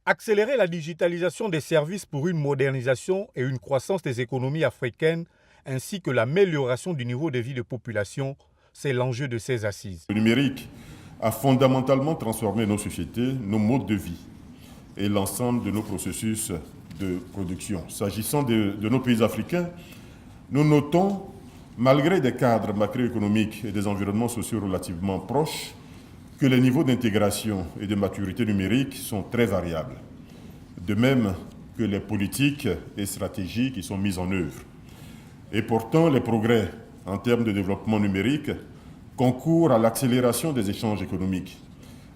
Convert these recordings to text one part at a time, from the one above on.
Accélérer la digitalisation des services pour une modernisation et une croissance des économies africaines, ainsi que l'amélioration du niveau de vie des populations, c'est l'enjeu de ces assises. Le numérique a fondamentalement transformé nos sociétés, nos modes de vie et l'ensemble de nos processus de production. S'agissant de nos pays africains, nous notons, malgré des cadres macroéconomiques et des environnements sociaux relativement proches, que les niveaux d'intégration et de maturité numérique sont très variables, de même que les politiques et stratégies qui sont mises en œuvre. Et pourtant, les progrès en termes de développement numérique concourent à l'accélération des échanges économiques,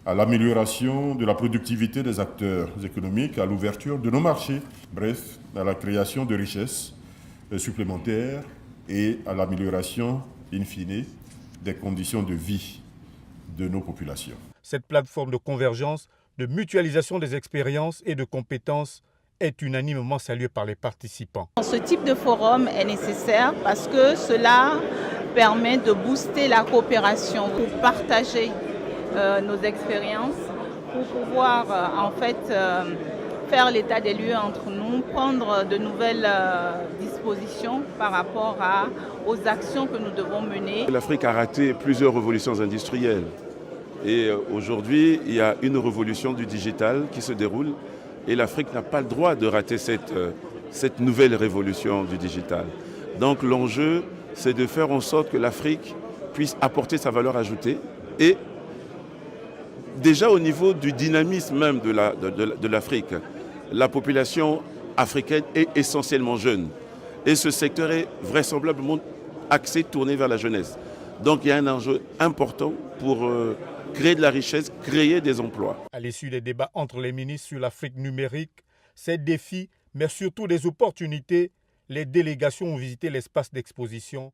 à l'amélioration de la productivité des acteurs économiques, à l'ouverture de nos marchés, bref, à la création de richesses supplémentaires et à l'amélioration, in fine, des conditions de vie de nos populations. Cette plateforme de convergence, de mutualisation des expériences et de compétences est unanimement saluée par les participants. Ce type de forum est nécessaire parce que cela permet de booster la coopération, pour partager nos expériences, pour pouvoir faire l'état des lieux entre nous, prendre de nouvelles dispositions par rapport aux actions que nous devons mener. L'Afrique a raté plusieurs révolutions industrielles. Et aujourd'hui, il y a une révolution du digital qui se déroule et l'Afrique n'a pas le droit de rater cette nouvelle révolution du digital. Donc l'enjeu, c'est de faire en sorte que l'Afrique puisse apporter sa valeur ajoutée et déjà au niveau du dynamisme même de l'Afrique, la population africaine est essentiellement jeune et ce secteur est vraisemblablement axé, tourné vers la jeunesse. Donc il y a un enjeu important pour créer de la richesse, créer des emplois. À l'issue des débats entre les ministres sur l'Afrique numérique, ces défis, mais surtout des opportunités, les délégations ont visité l'espace d'exposition